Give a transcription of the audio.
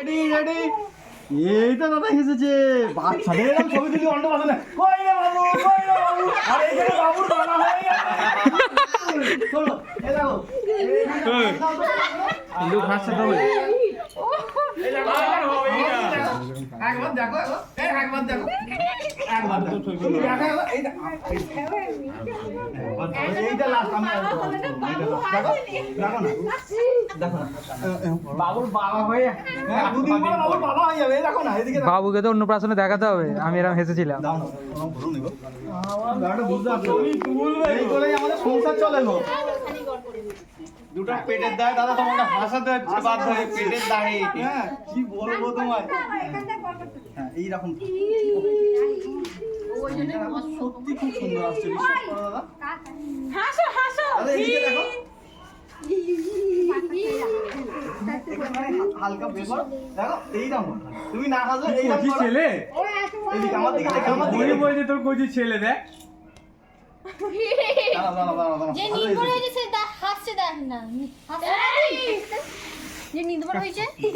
Ready ready এই তো দাদা এসেছে বাচ্চাদের এরকম ছবি তুলি অন্য পাশে না কই রে বাবু আর এইখানে বাবুর বাবা হয়ে গেছে চলো এই দেখো লোক হাসছে তো এই দেখো একবার দেখো একবার দেখো একবার তো ছবি দেখো এই এইটা লাস্ট আমি দেখো দেখো না দেখো না বাবুর বাবা হয়ে দুদিন পরে বাবুর বাবা হয়ে যাবে দেখো না এদিকে বাবুকে তো অন্নপ্রাশনে দেখাতে হবে আমি এরকম হেসেছিলাম। দাও না ঘুরু নিব দাঁড়াটা বুঝতে পারছো এই করেই আমাদের সংসার চলে গো দুটো পেটের দায় দাদা তোমাকে হাসাতে হচ্ছে বাধ্য হয়ে পেটের দায়ে হ্যাঁ কি বলবো তোমায় হ্যাঁ এইরকম সত্যি খুব সুন্দর আসছে বিশ্বাস করো দাদা হাসো হাসো দাদা এদিকে দেখো এখানে হালকা বেবর দেখো এইরকম তুমি না হাসো এইরকম করো ছেলে এদিকে আমার দিকে দেখো আমার দিকে বলছে তোর কচি ছেলে দেখ দাঁড়াও যে নিন্দুর হয়েছে সে হাসছে দেখ না হাসছে যে নিন্দুর হয়েছে